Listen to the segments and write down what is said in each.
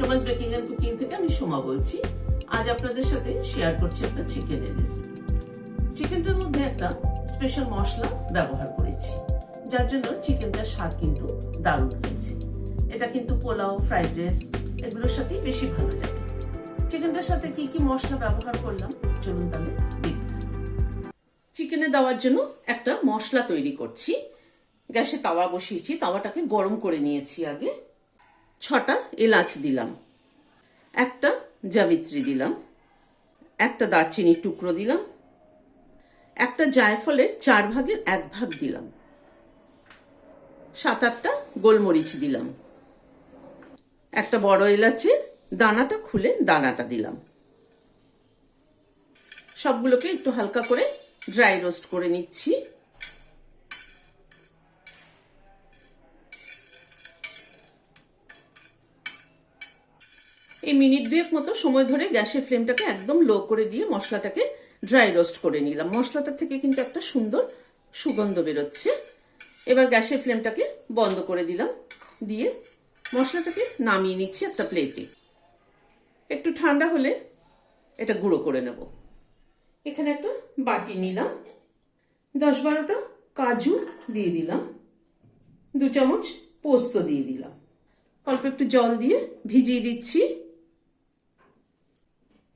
Famous baking and cooking থেকে আমি সোমা বলছি। আজ আপনাদের সাথে শেয়ার করছি একটা চিকেনের রেসিপি। চিকেনটার মধ্যে একটা স্পেশাল মশলা ব্যবহার করেছি, যার জন্য চিকেনটার স্বাদ কিন্তু দারুণ হয়েছে। এটা কিন্তু পোলাও, ফ্রাইড রাইস এগুলোর সাথেই বেশি ভালো যাবে। চিকেনটার সাথে কি কি মশলা ব্যবহার করলাম চলুন তাহলে দেখতে থাকি। চিকেনে দেওয়ার জন্য একটা মশলা তৈরি করছি। গ্যাসে তাওয়া বসিয়েছি, তাওয়াটাকে গরম করে নিয়েছি। আগে 6টা এলাচ দিলাম, একটা জাবিত্রী দিলাম, একটা দারচিনির টুকরো দিলাম, একটা জায়ফলের 4 ভাগের 1 ভাগ দিলাম, 7-8টা গোলমরিচ দিলাম, একটা বড় এলাচের দানাটা খুলে দানাটা দিলাম। সবগুলোকে একটু হালকা করে ড্রাই রোস্ট করে নিচ্ছি। এই মিনিট 2 মতো সময় ধরে গ্যাসের ফ্লেমটাকে একদম লো করে দিয়ে মশলাটাকে ড্রাই রোস্ট করে নিলাম। মশলাটা থেকে কিন্তু একটা সুন্দর সুগন্ধ বেরোচ্ছে। এবার গ্যাসের ফ্লেমটাকে বন্ধ করে দিলাম, দিয়ে মশলাটাকে নামিয়ে নিচ্ছি একটা প্লেটে। একটু ঠান্ডা হলে এটা গুঁড়ো করে নেব। এখানে একটা বাটি নিলাম, 10-12টা কাজু দিয়ে দিলাম, 2 চামচ পোস্ত দিয়ে দিলাম, অল্প একটু জল দিয়ে ভিজিয়ে দিচ্ছি।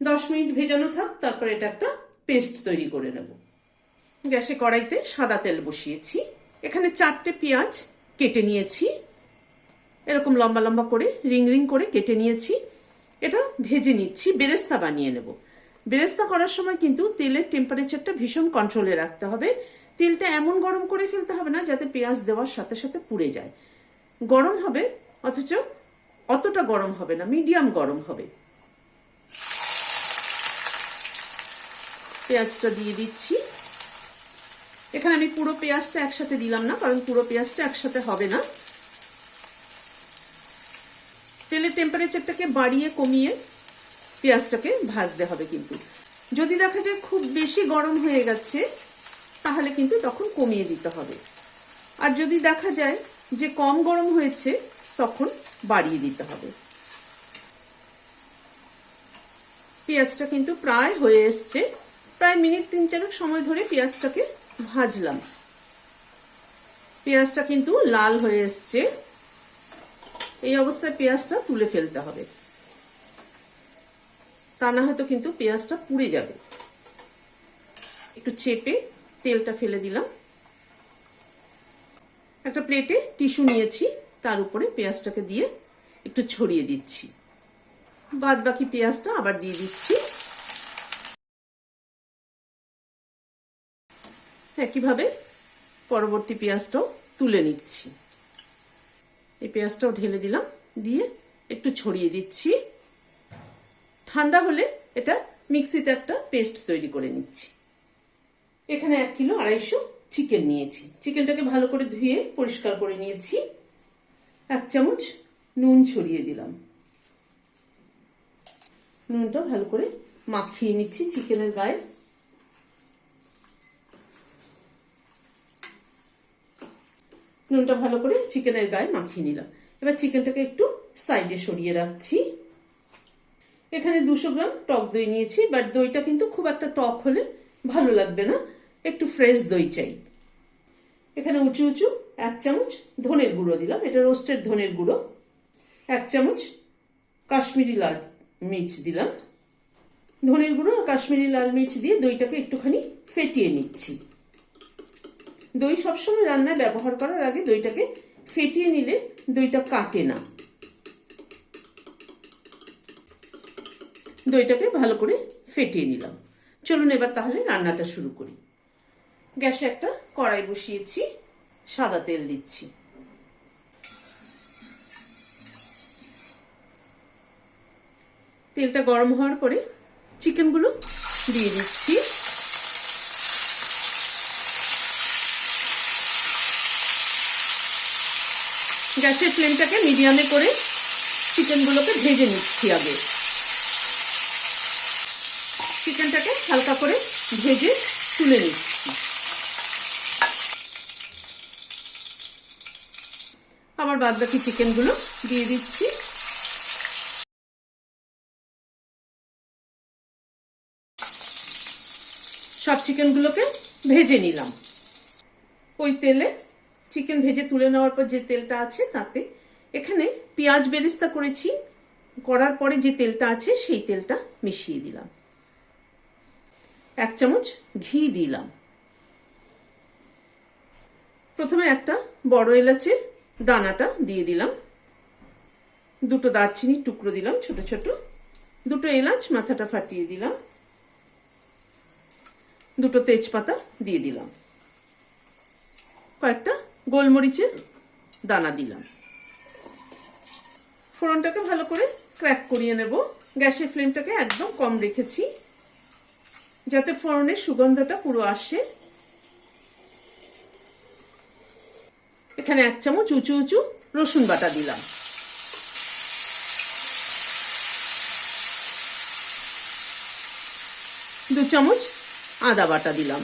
10 মিনিট ভেজানো থাক, তারপর এটা একটা পেস্ট তৈরি করে নেব। গ্যাসে কড়াইতে সাদা তেল বসিয়েছি। এখানে 4টে পেঁয়াজ কেটে নিয়েছি, এরকম লম্বা লম্বা করে রিং রিং করে কেটে নিয়েছি। এটা ভেজে নিচ্ছি, বেরেস্তা বানিয়ে নেব। বেরেস্তা করার সময় কিন্তু তেলের টেম্পারেচারটা ভীষণ কন্ট্রোলে রাখতে হবে। তেলটা এমন গরম করে ফেলতে হবে না যাতে পেঁয়াজ দেওয়ার সাথে সাথে পুড়ে যায়। গরম হবে, অথচ অতটা গরম হবে না, মিডিয়াম গরম হবে। পেঁয়াজটা দিয়ে দিচ্ছি। এখানে আমি পুরো পেঁয়াজটা একসাথে দিলাম না, কারণ পুরো পেঁয়াজটা একসাথে হবে না। তেলের টেম্পারেচারটাকে বাড়িয়ে কমিয়ে পেঁয়াজটাকে ভাজতে হবে। কিন্তু যদি দেখা যায় খুব বেশি গরম হয়ে গেছে, তাহলে কিন্তু তখন কমিয়ে দিতে হবে। আর যদি দেখা যায় যে কম গরম হয়েছে, তখন বাড়িয়ে দিতে হবে। পেঁয়াজটা কিন্তু প্রায় হয়ে এসছে। প্রায় মিনিট 3-4 সময় ধরে পেঁয়াজটাকে ভাজলাম। পেঁয়াজটা কিন্তু লাল হয়ে এসছে। এই অবস্থায় পেঁয়াজটা তুলে ফেলতে হবে, তা না হয়তো কিন্তু পেঁয়াজটা পুড়ে যাবে। একটু চেপে তেলটা ফেলে দিলাম। একটা প্লেটে টিস্যু নিয়েছি, তার উপরে পেঁয়াজটাকে দিয়ে একটু ছড়িয়ে দিচ্ছি। বাদ বাকি পেঁয়াজটা আবার দিয়ে দিচ্ছি। একইভাবে পরবর্তী পেঁয়াজটাও তুলে নিচ্ছি। এই পেঁয়াজটাও ঢেলে দিলাম, দিয়ে একটু ছড়িয়ে দিচ্ছি। ঠান্ডা হলে এটা মিক্সিতে একটা পেস্ট তৈরি করে নিচ্ছি। এখানে 1 কিলো 250 চিকেন নিয়েছি। চিকেনটাকে ভালো করে ধুয়ে পরিষ্কার করে নিয়েছি। 1 চামচ নুন ছড়িয়ে দিলাম। নুনটা ভালো করে মাখিয়ে নিচ্ছি চিকেনের গায়ে। নুনটা ভালো করে চিকেনের গায়ে মাখিয়ে নিলাম। এবার চিকেনটাকে একটু সাইডে সরিয়ে রাখছি। এখানে 200 গ্রাম টক দই নিয়েছি, বাট দইটা কিন্তু খুব একটা টক হলে ভালো লাগবে না, একটু ফ্রেশ দই চাই। এখানে উঁচু উঁচু 1 চামচ ধনের গুঁড়ো দিলাম, এটা রোস্টেড ধনের গুঁড়ো। 1 চামচ কাশ্মীরি লাল মির্চ দিলাম। ধনের গুঁড়ো আর কাশ্মীরি লাল মির্চ দিয়ে দইটাকে একটুখানি ফেটিয়ে নিচ্ছি। দই সবসময় রান্নায় ব্যবহার করার আগে দইটাকে ফেটিয়ে নিলে দইটা কাটে না। দইটাকে ভালো করে ফেটিয়ে নিলাম। চলুন এবার তাহলে রান্নাটা শুরু করি। গ্যাসে একটা কড়াই বসিয়েছি, সাদা তেল দিচ্ছি। তেলটা গরম হওয়ার পরে চিকেনগুলো দিয়ে দিচ্ছি। গ্যাসের ফ্লেমটাকে মিডিয়ামে করে চিকেনগুলোকে ভেজে নিচ্ছি। আগে চিকেনটাকে হালকা করে ভেজে তুলে নিচ্ছি। আবার বাদ বাকি চিকেনগুলো দিয়ে দিচ্ছি। সব চিকেনগুলোকে ভেজে নিলাম। ওই তেলে চিকেন ভেজে তুলে নেওয়ার পর যে তেলটা আছে তাতে এখানে পেঁয়াজ বেরেস্তা করেছি, করার পরে যে তেলটা আছে সেই তেলটা মিশিয়ে দিলাম। 1 চামচ ঘি দিলাম। প্রথমে একটা বড় এলাচের দানাটা দিয়ে দিলাম, 2টো দারচিনির টুকরো দিলাম ছোট ছোট, 2টো এলাচ মাথাটা ফাটিয়ে দিলাম, 2টো তেজপাতা দিয়ে দিলাম, কয়েকটা গোলমরিচের দানা দিলাম। ফোড়নটাকে ভালো করে ক্র্যাক করিয়ে নেব। গ্যাসের ফ্লেমটাকে একদম কম রেখেছি যাতে ফোড়নের সুগন্ধটা পুরো আসে। এখানে 1 চামচ উঁচু উঁচু রসুন বাটা দিলাম, 2 চামচ আদা বাটা দিলাম,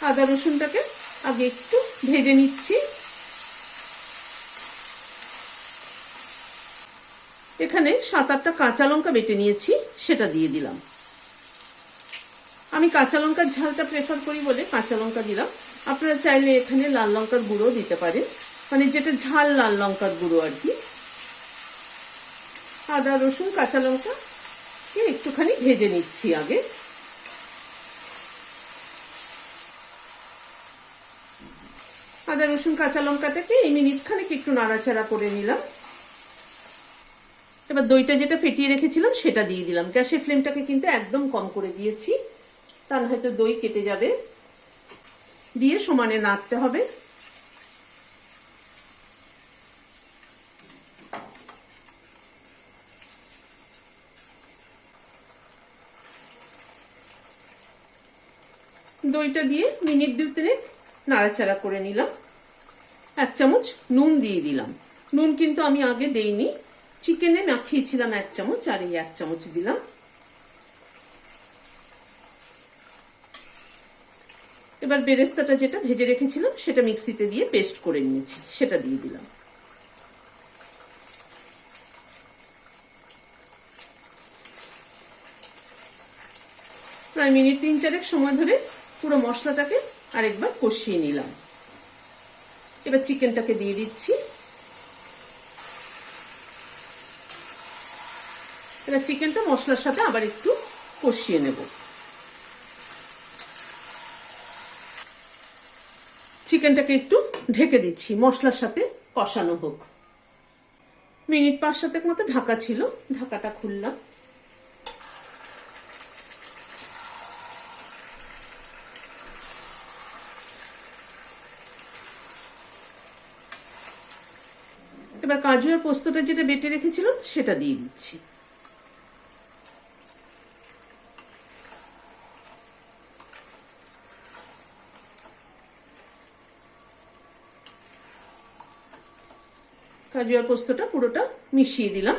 আদা রসুনটাকে আগে একটু ভেজে নিচ্ছি। এখানে 7-8টা কাঁচা লঙ্কা বেটে নিয়েছি, সেটা দিয়ে দিলাম। আমি কাঁচা লঙ্কার ঝালটা প্রেফার করি বলে কাঁচা লঙ্কা দিলাম। আপনারা চাইলে এখানে লাল লঙ্কার গুঁড়ো দিতে পারেন, মানে যেটা ঝাল লাল লঙ্কার গুঁড়ো আর কি। আদা রসুন কাঁচা লঙ্কাকে একটুখানি ভেজে নিচ্ছি আগে। আদা রসুন কাঁচা লঙ্কাটাকে এই মিনিট খানেক একটু নাড়াচাড়া করে নিলাম। এবার দইটা যেটা ফেটিয়ে রেখেছিলাম সেটা দিয়ে দিলাম। গ্যাসের ফ্লেমটাকে কিন্তু একদম কম করে দিয়েছি, তা না হয়তো দই কেটে যাবে। দিয়ে সমানে নাড়তে হবে। দইটা দিয়ে মিনিট 2-3 নাড়াচাড়া করে নিলাম। 1 চামচ নুন দিয়ে দিলাম। নুন কিন্তু আমি আগে দেইনি, চিকেনে মাখিয়েছিলাম 1 চামচ, আর এই 1 চামচ দিলাম। এবার বেরেস্তাটা যেটা ভেজে রেখেছিলাম সেটা মিক্সিতে দিয়ে পেস্ট করে নিয়েছি, সেটা দিয়ে দিলাম। প্রায় মিনিট 3-4 সময় ধরে পুরো মশলাটাকে আরেকবার কষিয়ে নিলাম। এবার চিকেনটাকে দিয়ে দিচ্ছি। এবার চিকেনটা মশলার সাথে আবার একটু কষিয়ে নেব। চিকেনটাকে একটু ঢেকে দিচ্ছি, মশলার সাথে কষানো হোক। মিনিট 5-7 মতো ঢাকা ছিল, ঢাকাটা খুললাম। এবার কাজু আর পোস্তটা যেটা বেটে রেখেছিলাম সেটা দিয়ে দিচ্ছি। কাজু আর পোস্তটা পুরোটা মিশিয়ে দিলাম।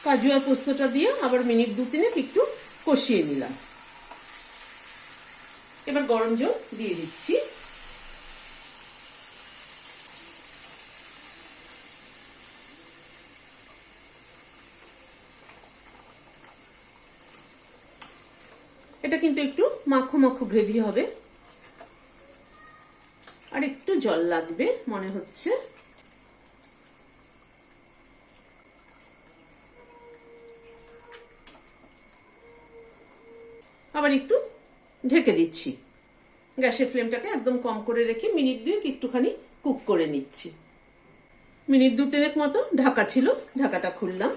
কাজু আর পোস্তটা দিয়ে আবার মিনিট 2-3 একটু কষিয়ে নিলাম। এবার গরম জল দিয়ে দিচ্ছি। এটা কিন্তু একটু মাখো মাখো গ্রেভি হবে, আর একটু জল লাগবে মনে হচ্ছে। আবার একটু ঢেকে দিচ্ছি। গ্যাসের ফ্লেমটাকে একদম কম করে রেখে মিনিট 2 একটুখানি কুক করে নিচ্ছি। মিনিট 2-3 মতো ঢাকা ছিল, ঢাকাটা খুললাম।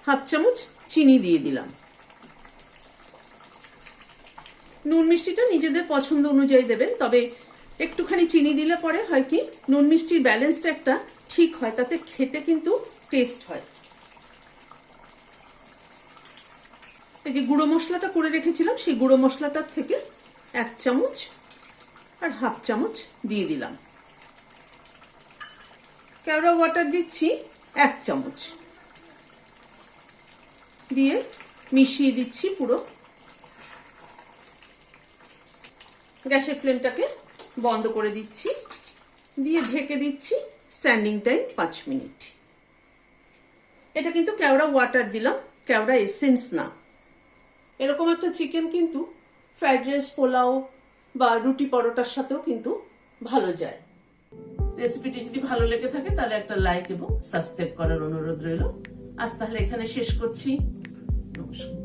হাফ চামচ চিনি দিয়ে দিলাম। নুন মিষ্টিটা নিজেদের পছন্দ অনুযায়ী দেবেন, তবে একটুখানি চিনি দিলে পরে হয় কি নুন মিষ্টির ব্যালেন্সটা একটা ঠিক হয়, তাতে খেতে কিন্তু টেস্ট হয়। এই যে গুঁড়ো মশলাটা করে রেখেছিলাম সেই গুঁড়ো মশলাটার থেকে 1 চামচ আর হাফ চামচ দিয়ে দিলাম। কেওড়া ওয়াটার দিচ্ছি 1 চামচ, দিয়ে মিশিয়ে দিচ্ছি পুরো। গ্যাসের ফ্লেমটাকে বন্ধ করে দিচ্ছি, দিয়ে ঢেকে দিচ্ছি স্ট্যান্ডিং টাইম 5 মিনিট। এটা কিন্তু কেওড়া ওয়াটার দিলাম, কেওড়া এসেন্স না। এরকম একটা চিকেন কিন্তু ফ্রাইড রাইস, পোলাও বা রুটি পরোটার সাথেও কিন্তু ভালো যায়। রেসিপিটি যদি ভালো লেগে থাকে তাহলে একটা লাইক এবং সাবস্ক্রাইব করার অনুরোধ রইল। আজ তাহলে এখানে শেষ করছি। নমস্কার।